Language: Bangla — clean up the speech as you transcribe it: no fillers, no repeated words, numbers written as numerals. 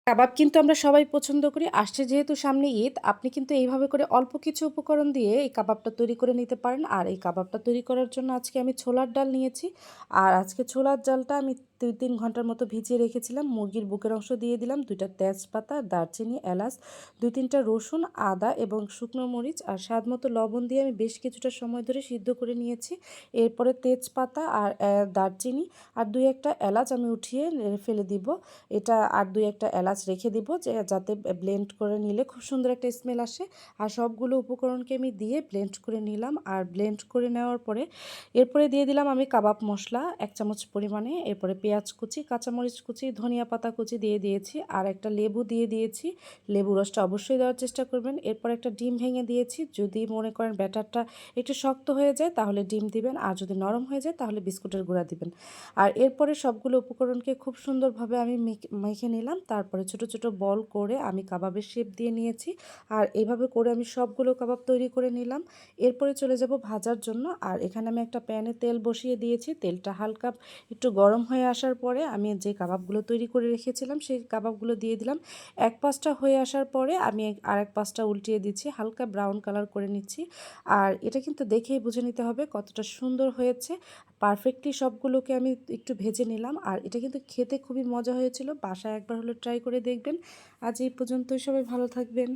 কাবাব কিন্তু আমরা সবাই পছন্দ করি। আসছে যেহেতু সামনে ঈদ, আপনি কিন্তু এইভাবে করে অল্প কিছু উপকরণ দিয়ে এই কাবাবটা তৈরি করে নিতে পারেন। আর এই কাবাবটা তৈরি করার জন্য আজকে আমি ছোলার ডাল নিয়েছি। আর আজকে ছোলার ডালটা আমি ২-৩ ঘন্টার মতো ভিজিয়ে রেখেছিলাম। মুরগির বুকের অংশ দিয়ে দিলাম, ২ টা তেজপাতা, দারচিনি, এলাচ, ২-৩ টা রসুন, আদা এবং শুকনো মরিচ আর স্বাদমতো লবণ দিয়ে আমি বেশ কিছুটা সময় ধরে সিদ্ধ করে নিয়েছি। এরপরে তেজপাতা আর দারচিনি আর ২-১ টা এলাচ আমি উঠিয়ে ফেলে দিব। এটা আর ২-১ টা এলাচ রেখে দিব যাতে ব্লেন্ড করে নিলে খুব সুন্দর একটা স্মেল আসে। আর সবগুলো উপকরণকে আমি দিয়ে ব্লেন্ড করে নিলাম। আর ব্লেন্ড করে নেওয়ার পরে এরপরে দিয়ে দিলাম আমি কাবাব মসলা ১ চামচ পরিমাণে। এরপরে পেঁয়াজ কুচি, কাঁচামরিচ কুচি, ধনিয়া পাতা কুচি দিয়ে দিয়েছি। আর একটা লেবু দিয়ে দিয়েছি। লেবু রসটা অবশ্যই দেওয়ার চেষ্টা করবেন। এরপর একটা ডিম ভেঙে দিয়েছি। যদি মনে করেন ব্যাটারটা একটু শক্ত হয়ে যায় তাহলে ডিম দিবেন। আর যদি নরম হয়ে যায় তাহলে বিস্কুটের গুঁড়া দিবেন। আর এরপরে সবগুলো উপকরণকে খুব সুন্দরভাবে আমি মেখে নিলাম। তারপরে ছোট ছোট বল করে আমি কাবাবের শেপ দিয়ে নিয়েছি। আর এভাবে করে আমি সবগুলো কাবাব তৈরি করে নিলাম। এরপরে চলে যাব ভাজার জন্য। আর এখানে আমি একটা প্যানে তেল বসিয়ে দিয়েছি। তেলটা হালকা একটু গরম হয়ে আসার পরে আমি যে কাবাবগুলো তৈরি করে রেখেছিলাম সেই কাবাবগুলো দিয়ে দিলাম। এক পাশটা হয়ে আসার পরে আমি আরেক পাশটা উল্টিয়ে দিচ্ছি, হালকা ব্রাউন কালার করে নিচ্ছি। আর এটা কিন্তু দেখেই বুঝে নিতে হবে কতটা সুন্দর হয়েছে। পারফেক্টলি সবগুলোকে আমি একটু ভেজে নিলাম। আর এটা কিন্তু খেতে খুবই মজা হয়েছিল। বাসায় একবার হলে ট্রাই করে দেখবেন। আজ এই পর্যন্তই, সবাই ভালো থাকবেন।